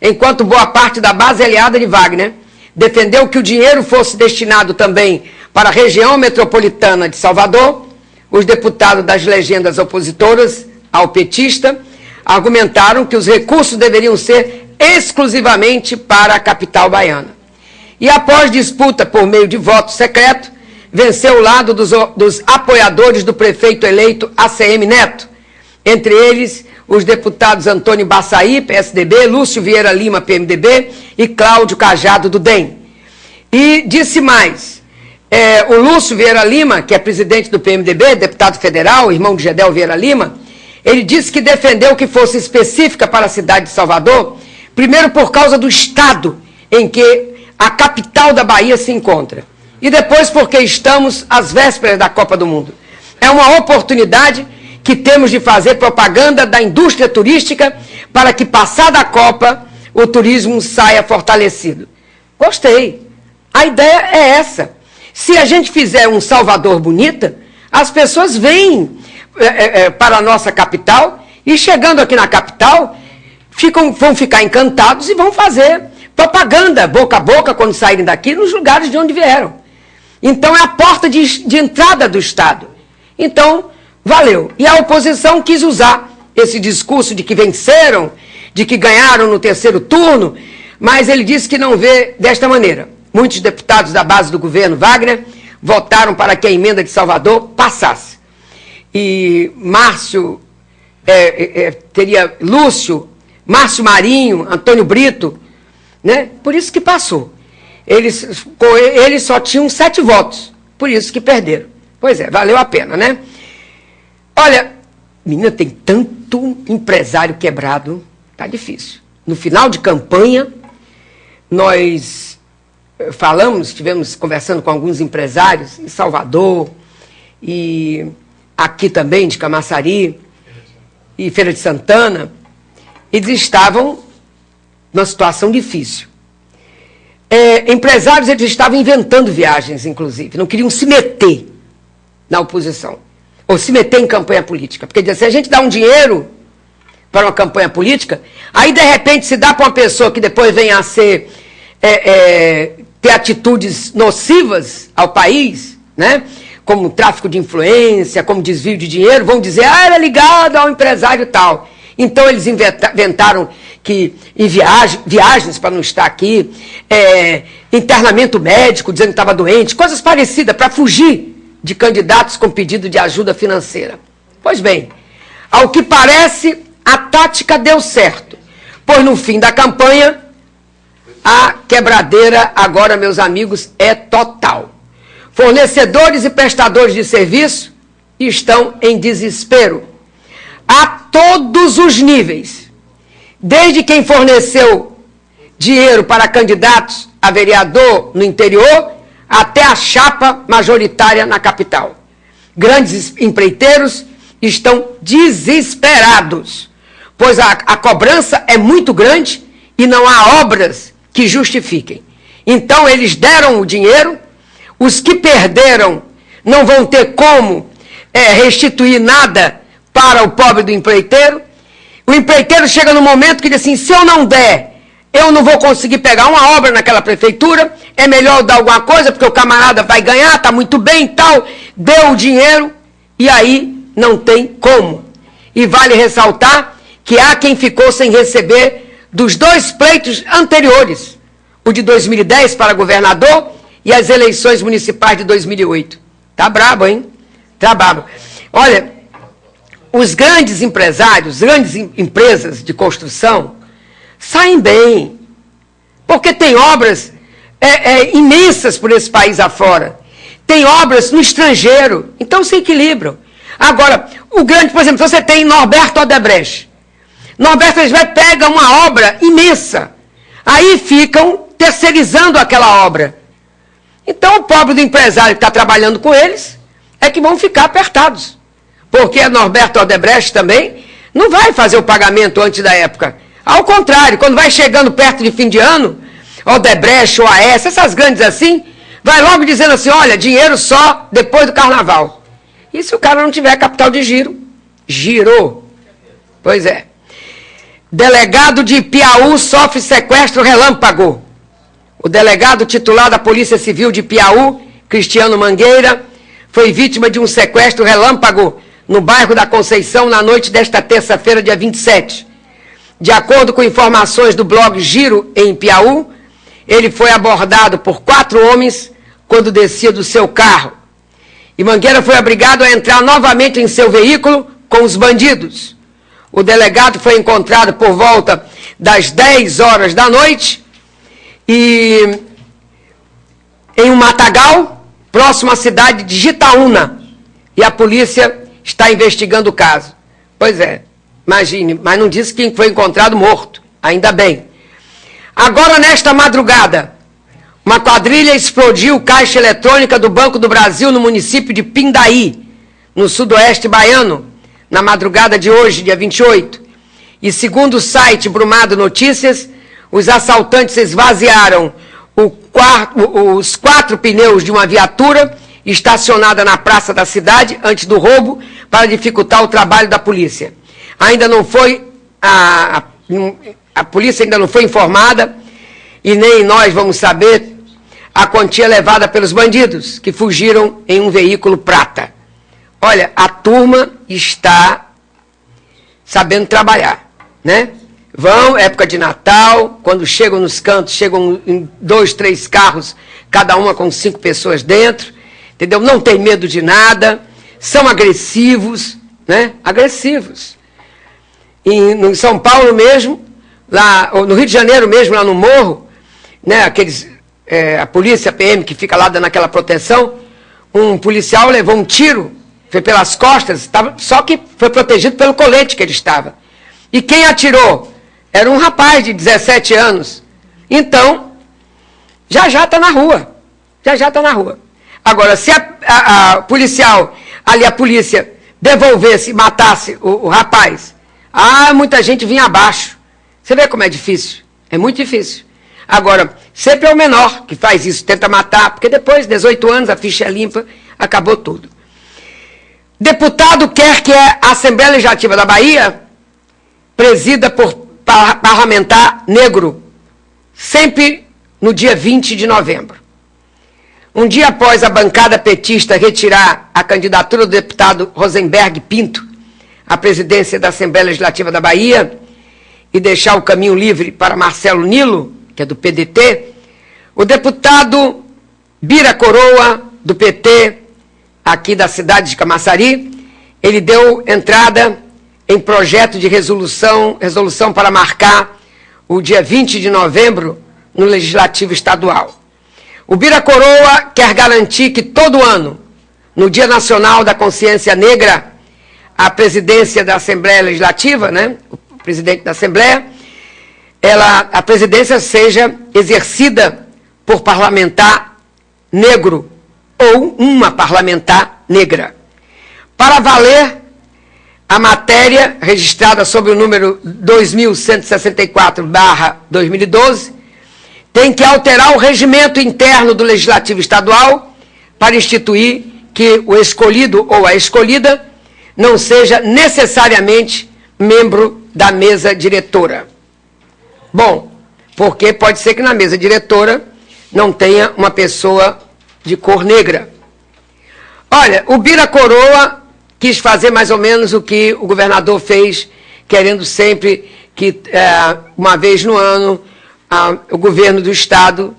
enquanto boa parte da base aliada de Wagner defendeu que o dinheiro fosse destinado também para a região metropolitana de Salvador. Os deputados das legendas opositoras ao petista argumentaram que os recursos deveriam ser exclusivamente para a capital baiana. E após disputa por meio de voto secreto, venceu o lado dos apoiadores do prefeito eleito ACM Neto, entre eles os deputados Antônio Baçaí, PSDB, Lúcio Vieira Lima, PMDB, e Cláudio Cajado, do DEM. E disse mais, o Lúcio Vieira Lima, que é presidente do PMDB, deputado federal, irmão de Gedel Vieira Lima, Ele disse que defendeu que fosse específica para a cidade de Salvador, primeiro por causa do estado em que a capital da Bahia se encontra, e depois porque estamos às vésperas da Copa do Mundo. É uma oportunidade que temos de fazer propaganda da indústria turística para que, passada a Copa, o turismo saia fortalecido. Gostei. A ideia é essa. Se a gente fizer um Salvador bonita, as pessoas vêm para a nossa capital e, chegando aqui na capital, vão ficar encantados e vão fazer propaganda boca a boca quando saírem daqui nos lugares de onde vieram. Então é a porta de entrada do Estado. Então, valeu. E a oposição quis usar esse discurso de que venceram, de que ganharam no terceiro turno, mas ele disse que não vê desta maneira. Muitos deputados da base do governo Wagner votaram para que a emenda de Salvador passasse. E teria Lúcio, Márcio Marinho, Antônio Brito, né? Por isso que passou. Eles só tinham 7 votos, por isso que perderam. Pois é, valeu a pena, né? Olha, menina, tem tanto empresário quebrado, tá difícil. No final de campanha, nós estivemos conversando com alguns empresários em Salvador, e aqui também de Camaçari, e Feira de Santana, eles estavam numa situação difícil. Empresários, eles estavam inventando viagens, inclusive, não queriam se meter na oposição, ou se meter em campanha política, porque se a gente dá um dinheiro para uma campanha política, aí de repente se dá para uma pessoa que depois venha a ser, ter atitudes nocivas ao país, né? Como tráfico de influência, como desvio de dinheiro, vão dizer, era ligado ao empresário tal. Então eles inventaram que em viagens para não estar aqui, internamento médico, dizendo que estava doente, coisas parecidas, para fugir de candidatos com pedido de ajuda financeira. Pois bem, ao que parece, a tática deu certo, pois no fim da campanha, a quebradeira agora, meus amigos, é total. Fornecedores e prestadores de serviço estão em desespero, a todos os níveis, desde quem forneceu dinheiro para candidatos a vereador no interior, até a chapa majoritária na capital. Grandes empreiteiros estão desesperados, pois a cobrança é muito grande e não há obras que justifiquem. Então eles deram o dinheiro, os que perderam não vão ter como restituir nada para o pobre do empreiteiro. O empreiteiro chega no momento que diz assim, se eu não der, eu não vou conseguir pegar uma obra naquela prefeitura, é melhor eu dar alguma coisa, porque o camarada vai ganhar, está muito bem e tal, deu o dinheiro, e aí não tem como. E vale ressaltar que há quem ficou sem receber dos 2 pleitos anteriores, o de 2010 para governador e as eleições municipais de 2008. Tá brabo, hein? Tá brabo. Olha, os grandes empresários, grandes empresas de construção, saem bem, porque tem obras imensas por esse país afora, tem obras no estrangeiro, então se equilibram. Agora, o grande, por exemplo, você tem Norberto Odebrecht. Norberto Odebrecht pega uma obra imensa, aí ficam terceirizando aquela obra. Então o pobre do empresário que está trabalhando com eles é que vão ficar apertados, porque a Norberto Odebrecht também não vai fazer o pagamento antes da época. Ao contrário, quando vai chegando perto de fim de ano, Odebrecht, OAS, essas grandes assim, vai logo dizendo assim, olha, dinheiro só depois do carnaval. E se o cara não tiver capital de giro? Girou. Pois é. Delegado de Piauí sofre sequestro relâmpago. O delegado titular da Polícia Civil de Piauí, Cristiano Mangueira, foi vítima de um sequestro relâmpago no bairro da Conceição na noite desta terça-feira, dia 27. De acordo com informações do blog Giro em Piauí, ele foi abordado por 4 homens quando descia do seu carro. E Mangueira foi obrigado a entrar novamente em seu veículo com os bandidos. O delegado foi encontrado por volta das 10 horas da noite e em um matagal próximo à cidade de Jitaúna. E a polícia está investigando o caso. Pois é, imagine, mas não disse quem foi encontrado morto, ainda bem. Agora, nesta madrugada, uma quadrilha explodiu caixa eletrônica do Banco do Brasil no município de Pindaí, no sudoeste baiano, na madrugada de hoje, dia 28. E segundo o site Brumado Notícias, os assaltantes esvaziaram os 4 pneus de uma viatura estacionada na praça da cidade antes do roubo para dificultar o trabalho da polícia. Ainda não foi, a polícia ainda não foi informada e nem nós vamos saber a quantia levada pelos bandidos que fugiram em um veículo prata. Olha, a turma está sabendo trabalhar, né? Vão, época de Natal, quando chegam nos cantos, chegam em 2, 3 carros, cada uma com 5 pessoas dentro, entendeu? Não tem medo de nada, são agressivos, né? Agressivos. Em São Paulo mesmo, lá, ou no Rio de Janeiro mesmo, lá no morro, né? A polícia, a PM, que fica lá dando aquela proteção, um policial levou um tiro, foi pelas costas, só que foi protegido pelo colete que ele estava. E quem atirou? Era um rapaz de 17 anos. Então, já está na rua. Já está na rua. Agora, se a policial, ali a polícia, devolvesse, matasse o rapaz, muita gente vinha abaixo. Você vê como é difícil? É muito difícil. Agora, sempre é o menor que faz isso, tenta matar, porque depois, 18 anos, a ficha é limpa, acabou tudo. Deputado quer que a Assembleia Legislativa da Bahia presida por parlamentar negro, sempre no dia 20 de novembro. Um dia após a bancada petista retirar a candidatura do deputado Rosenberg Pinto à presidência da Assembleia Legislativa da Bahia e deixar o caminho livre para Marcelo Nilo, que é do PDT, o deputado Bira Coroa, do PT, aqui da cidade de Camaçari, ele deu entrada em projeto de resolução para marcar o dia 20 de novembro no Legislativo Estadual. O Bira Coroa quer garantir que todo ano, no Dia Nacional da Consciência Negra, a presidência da Assembleia Legislativa, né, o presidente da Assembleia, a presidência seja exercida por parlamentar negro ou uma parlamentar negra. Para valer, a matéria registrada sob o número 2164/2012 tem que alterar o regimento interno do Legislativo Estadual para instituir que o escolhido ou a escolhida não seja necessariamente membro da mesa diretora. Bom, porque pode ser que na mesa diretora não tenha uma pessoa de cor negra. Olha, o Bira Coroa quis fazer mais ou menos o que o governador fez, querendo sempre que, uma vez no ano, o governo do Estado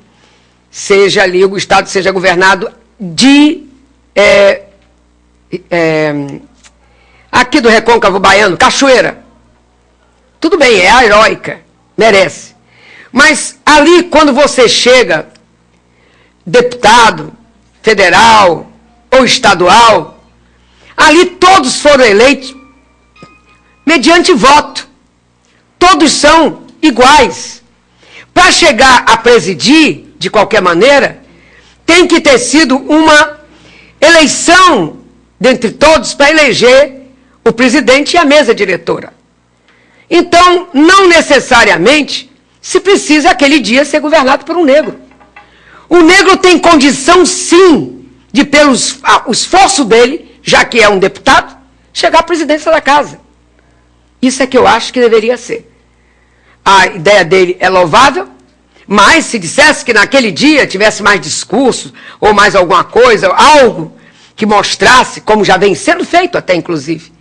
seja ali, o Estado seja governado de... aqui do Recôncavo Baiano, Cachoeira. Tudo bem, é a heróica, merece. Mas ali, quando você chega, deputado federal ou estadual, ali todos foram eleitos mediante voto. Todos são iguais. Para chegar a presidir, de qualquer maneira, tem que ter sido uma eleição dentre todos para eleger o presidente e a mesa diretora. Então, não necessariamente se precisa aquele dia ser governado por um negro. O negro tem condição, sim, de, pelo esforço dele, já que é um deputado, chegar à presidência da casa. Isso é que eu acho que deveria ser. A ideia dele é louvável, mas se dissesse que naquele dia tivesse mais discurso, ou mais alguma coisa, algo que mostrasse, como já vem sendo feito até, inclusive,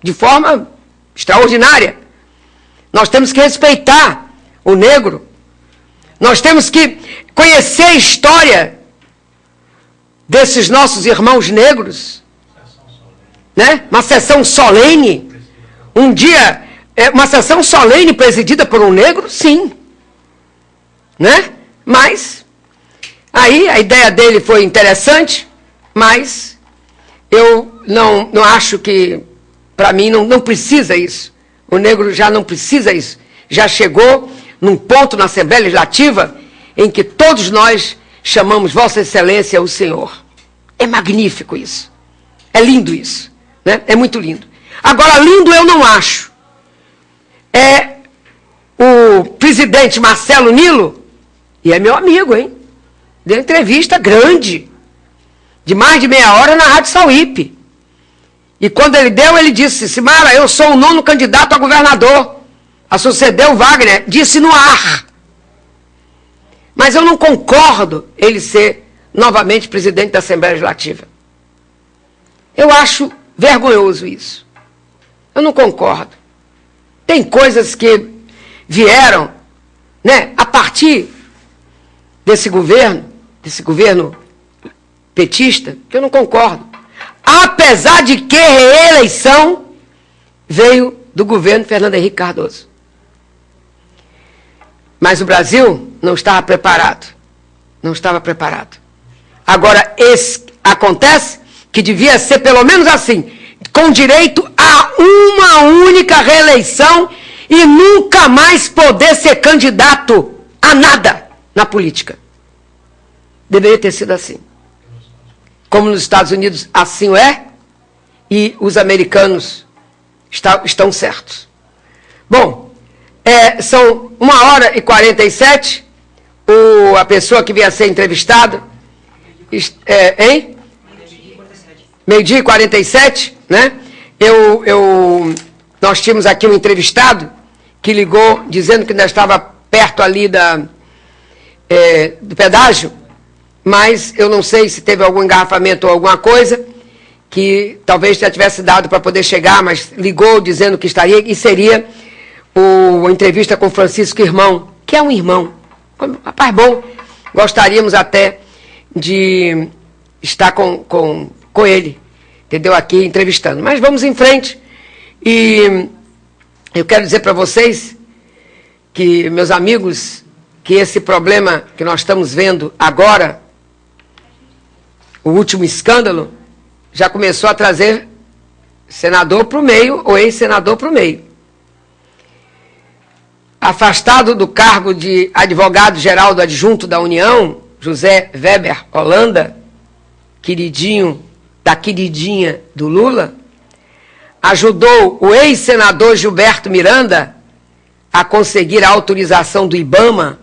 de forma extraordinária. Nós temos que respeitar o negro. Nós temos que conhecer a história desses nossos irmãos negros. Né? Uma sessão solene. Um dia, uma sessão solene presidida por um negro? Sim. Né? Mas, aí a ideia dele foi interessante, mas eu não acho que Para mim, não precisa isso. O negro já não precisa isso. Já chegou num ponto na Assembleia Legislativa em que todos nós chamamos Vossa Excelência o Senhor. É magnífico isso. É lindo isso. Né? É muito lindo. Agora, lindo eu não acho. É o presidente Marcelo Nilo, e é meu amigo, hein? Deu entrevista grande, de mais de meia hora na Rádio Sauípe. E quando ele deu, ele disse: Simara, eu sou o 9º candidato a governador, a suceder o Wagner. Disse no ar. Mas eu não concordo ele ser novamente presidente da Assembleia Legislativa. Eu acho vergonhoso isso. Eu não concordo. Tem coisas que vieram, né, a partir desse governo petista, que eu não concordo. Apesar de que a reeleição veio do governo Fernando Henrique Cardoso. Mas o Brasil não estava preparado. Não estava preparado. Agora, acontece que devia ser pelo menos assim, com direito a uma única reeleição e nunca mais poder ser candidato a nada na política. Deveria ter sido assim. Como nos Estados Unidos assim é, e os americanos estão certos. Bom, são 1h47, a pessoa que veio a ser entrevistada, hein? 12h47, né? Nós tínhamos aqui um entrevistado que ligou dizendo que ainda estava perto ali do pedágio, mas eu não sei se teve algum engarrafamento ou alguma coisa, que talvez já tivesse dado para poder chegar, mas ligou dizendo que estaria, e seria a entrevista com Francisco Irmão, que é um irmão, rapaz bom, gostaríamos até de estar com ele, entendeu, aqui entrevistando. Mas vamos em frente, e eu quero dizer para vocês que, meus amigos, que esse problema que nós estamos vendo agora, o último escândalo, já começou a trazer senador para o meio, ou ex-senador para o meio. Afastado do cargo de advogado-geral do adjunto da União, José Weber Holanda, queridinho da queridinha do Lula, ajudou o ex-senador Gilberto Miranda a conseguir a autorização do IBAMA,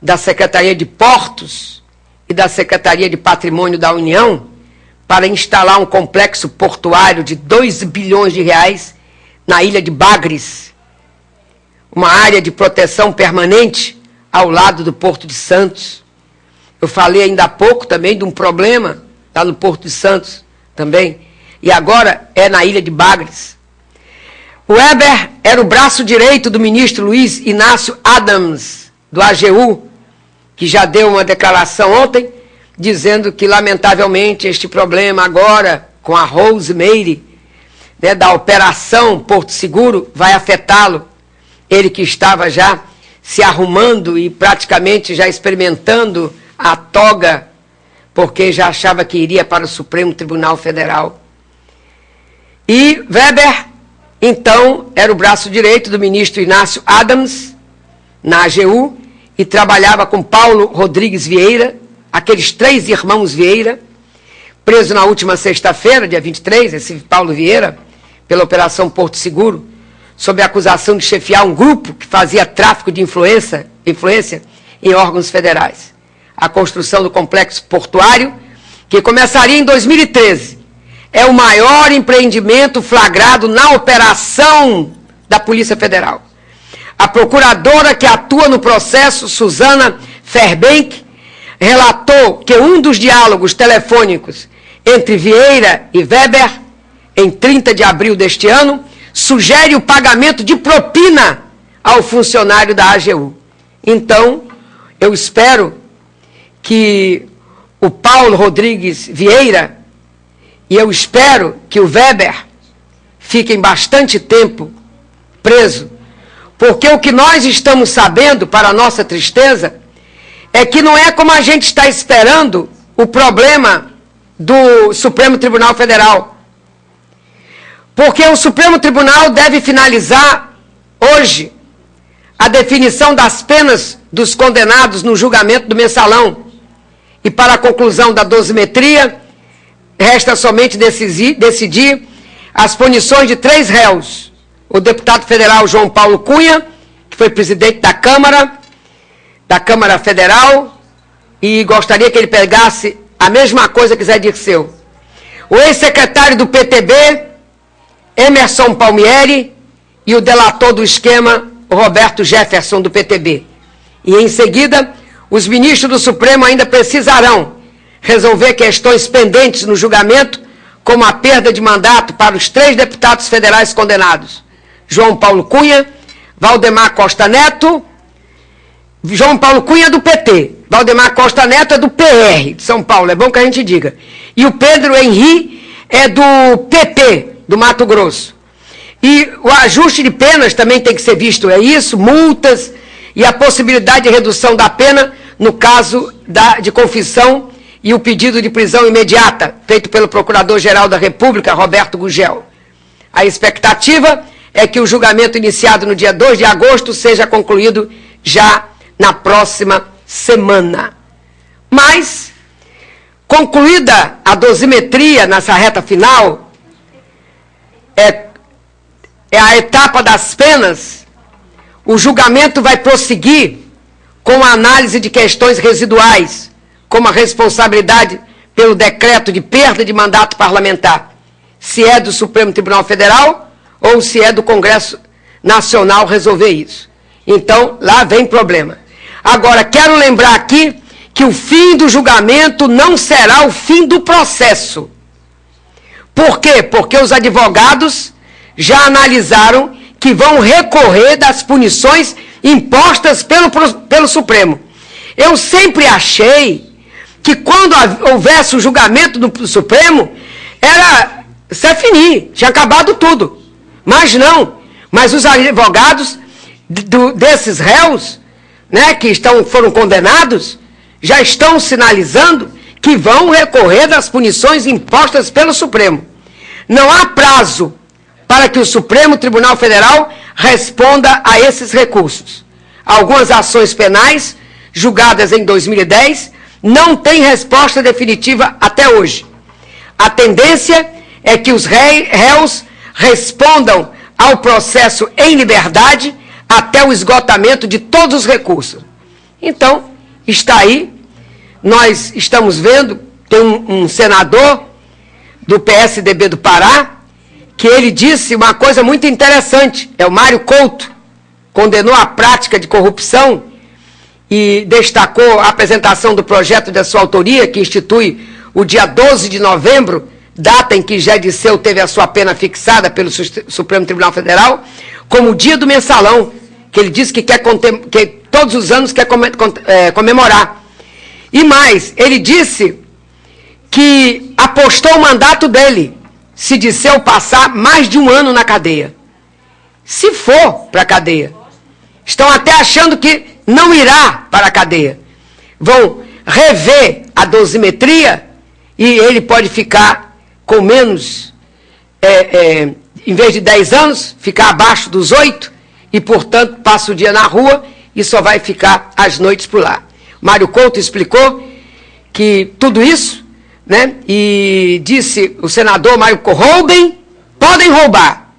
da Secretaria de Portos e da Secretaria de Patrimônio da União para instalar um complexo portuário de 2 bilhões de reais na ilha de Bagres, uma área de proteção permanente ao lado do Porto de Santos. Eu falei ainda há pouco também de um problema lá no Porto de Santos também, e agora é na ilha de Bagres. O Weber era o braço direito do ministro Luiz Inácio Adams, do AGU, que já deu uma declaração ontem, dizendo que, lamentavelmente, este problema agora, com a Rosemary, né, da Operação Porto Seguro, vai afetá-lo. Ele que estava já se arrumando e praticamente já experimentando a toga, porque já achava que iria para o Supremo Tribunal Federal. E Weber, então, era o braço direito do ministro Inácio Adams, na AGU, e trabalhava com Paulo Rodrigues Vieira, aqueles 3 irmãos Vieira, preso na última sexta-feira, dia 23, esse Paulo Vieira, pela Operação Porto Seguro, sob a acusação de chefiar um grupo que fazia tráfico de influência em órgãos federais. A construção do complexo portuário, que começaria em 2013, é o maior empreendimento flagrado na operação da Polícia Federal. A procuradora que atua no processo, Suzana Fairbank, relatou que um dos diálogos telefônicos entre Vieira e Weber, em 30 de abril deste ano, sugere o pagamento de propina ao funcionário da AGU. Então, eu espero que o Paulo Rodrigues Vieira e eu espero que o Weber fiquem bastante tempo preso, porque o que nós estamos sabendo, para a nossa tristeza, é que não é como a gente está esperando o problema do Supremo Tribunal Federal. Porque o Supremo Tribunal deve finalizar hoje a definição das penas dos condenados no julgamento do mensalão. E para a conclusão da dosimetria, resta somente decidir as punições de 3 réus. O deputado federal João Paulo Cunha, que foi presidente da Câmara Federal, e gostaria que ele pegasse a mesma coisa que Zé Dirceu. O ex-secretário do PTB, Emerson Palmieri, e o delator do esquema, Roberto Jefferson, do PTB. E, em seguida, os ministros do Supremo ainda precisarão resolver questões pendentes no julgamento, como a perda de mandato para os 3 deputados federais condenados: João Paulo Cunha, Valdemar Costa Neto. João Paulo Cunha é do PT, Valdemar Costa Neto é do PR de São Paulo, é bom que a gente diga. E o Pedro Henri é do PP, do Mato Grosso. E o ajuste de penas também tem que ser visto, é isso, multas e a possibilidade de redução da pena no caso de confissão e o pedido de prisão imediata, feito pelo Procurador-Geral da República, Roberto Gugel. A expectativa é que o julgamento iniciado no dia 2 de agosto seja concluído já na próxima semana. Mas, concluída a dosimetria nessa reta final, é a etapa das penas, o julgamento vai prosseguir com a análise de questões residuais, como a responsabilidade pelo decreto de perda de mandato parlamentar, se é do Supremo Tribunal Federal ou se é do Congresso Nacional resolver isso. Então, lá vem problema. Agora, quero lembrar aqui que o fim do julgamento não será o fim do processo. Por quê? Porque os advogados já analisaram que vão recorrer das punições impostas pelo Supremo. Eu sempre achei que quando houvesse o julgamento do Supremo, era fini, tinha acabado tudo. Mas não. Mas os advogados desses réus, né, que foram condenados, já estão sinalizando que vão recorrer das punições impostas pelo Supremo. Não há prazo para que o Supremo Tribunal Federal responda a esses recursos. Algumas ações penais, julgadas em 2010, não têm resposta definitiva até hoje. A tendência é que os réus respondam ao processo em liberdade até o esgotamento de todos os recursos. Então, está aí, nós estamos vendo, tem um senador do PSDB do Pará, que ele disse uma coisa muito interessante, é o Mário Couto, condenou a prática de corrupção e destacou a apresentação do projeto da sua autoria, que institui o dia 12 de novembro, data em que Zé Dirceu teve a sua pena fixada pelo Supremo Tribunal Federal, como o dia do mensalão, que ele disse que todos os anos quer comemorar. E mais, ele disse que apostou o mandato dele, se Dirceu passar mais de 1 ano na cadeia. Se for para a cadeia. Estão até achando que não irá para a cadeia. Vão rever a dosimetria e ele pode ficar com menos, em vez de 10 anos, ficar abaixo dos 8 e, portanto, passa o dia na rua e só vai ficar às noites por lá. Mário Couto explicou que tudo isso, né, e disse o senador Mário Couto, podem roubar.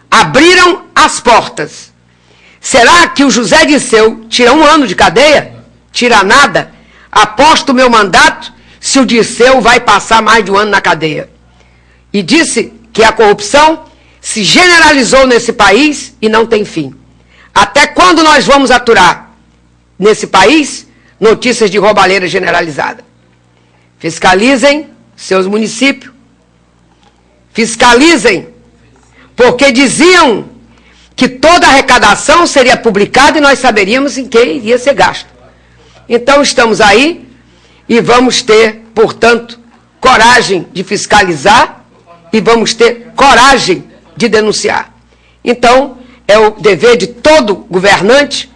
Abriram as portas. Será que o José Dirceu tira 1 ano de cadeia? Tira nada? Aposto o meu mandato se o Dirceu vai passar mais de 1 ano na cadeia. E disse que a corrupção se generalizou nesse país e não tem fim. Até quando nós vamos aturar nesse país notícias de roubalheira generalizada? Fiscalizem seus municípios. Fiscalizem, porque diziam que toda a arrecadação seria publicada e nós saberíamos em que iria ser gasto. Então estamos aí e vamos ter, portanto, coragem de fiscalizar e vamos ter coragem de denunciar. Então, é o dever de todo governante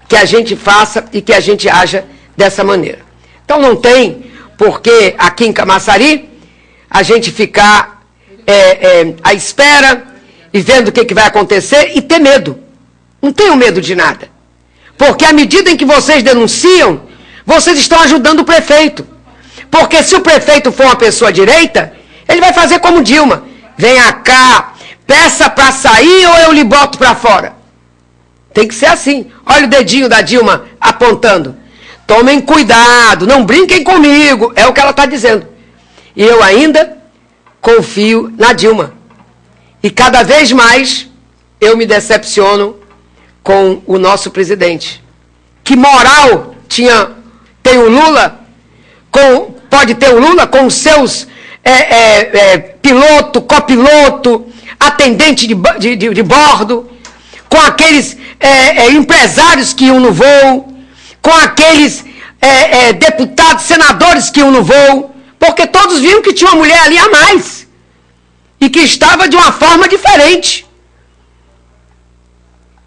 que a gente faça e que a gente haja dessa maneira. Então não tem porque aqui em Camaçari a gente ficar à espera e vendo o que vai acontecer e ter medo. Não tenham medo de nada. Porque à medida em que vocês denunciam, vocês estão ajudando o prefeito. Porque se o prefeito for uma pessoa direita, ele vai fazer como Dilma. Venha cá, peça para sair ou eu lhe boto para fora. Tem que ser assim. Olha o dedinho da Dilma apontando. Tomem cuidado, não brinquem comigo. É o que ela está dizendo. E eu ainda confio na Dilma. E cada vez mais eu me decepciono com o nosso presidente. Que moral tem o Lula, pode ter o Lula com os seus piloto, copiloto, atendente de bordo, com aqueles empresários que iam no voo, com aqueles deputados, senadores que iam no voo, porque todos viram que tinha uma mulher ali a mais e que estava de uma forma diferente.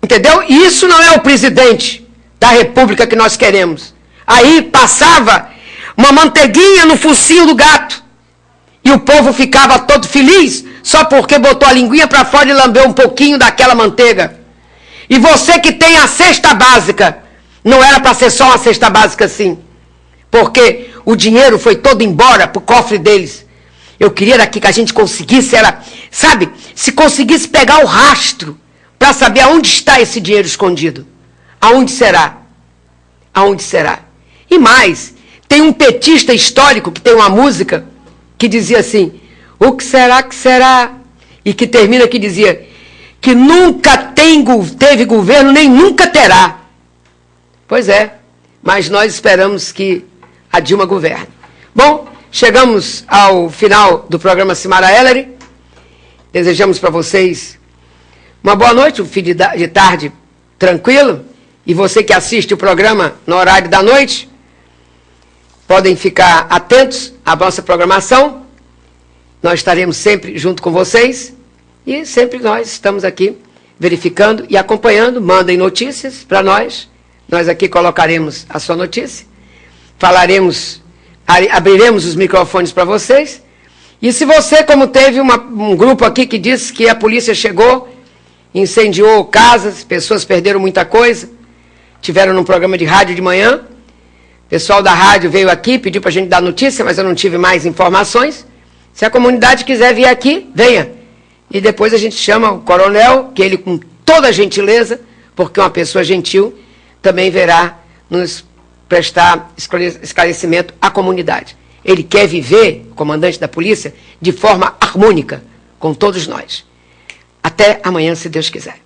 Entendeu? E isso não é o presidente da República que nós queremos. Aí passava uma manteiguinha no focinho do gato e o povo ficava todo feliz só porque botou a linguinha para fora e lambeu um pouquinho daquela manteiga. E você que tem a cesta básica, não era para ser só uma cesta básica assim, porque o dinheiro foi todo embora para o cofre deles. Eu queria aqui que a gente conseguisse, se conseguisse pegar o rastro para saber aonde está esse dinheiro escondido. Aonde será? Aonde será? E mais, tem um petista histórico que tem uma música que dizia assim, o que será que será? E que termina que dizia que nunca teve governo, nem nunca terá. Pois é, mas nós esperamos que a Dilma governe. Bom, chegamos ao final do programa Simara Ellery. Desejamos para vocês uma boa noite, um fim de tarde tranquilo. E você que assiste o programa no horário da noite, podem ficar atentos à nossa programação. Nós estaremos sempre junto com vocês. E sempre nós estamos aqui verificando e acompanhando. Mandem notícias para nós. Nós aqui colocaremos a sua notícia. Abriremos os microfones para vocês. E se você, como teve um grupo aqui que disse que a polícia chegou, incendiou casas, pessoas perderam muita coisa, tiveram num programa de rádio de manhã, o pessoal da rádio veio aqui, pediu para a gente dar notícia, mas eu não tive mais informações. Se a comunidade quiser vir aqui, venha. E depois a gente chama o coronel, que ele, com toda a gentileza, porque é uma pessoa gentil, também verá nos prestar esclarecimento à comunidade. Ele quer viver, o comandante da polícia, de forma harmônica com todos nós. Até amanhã, se Deus quiser.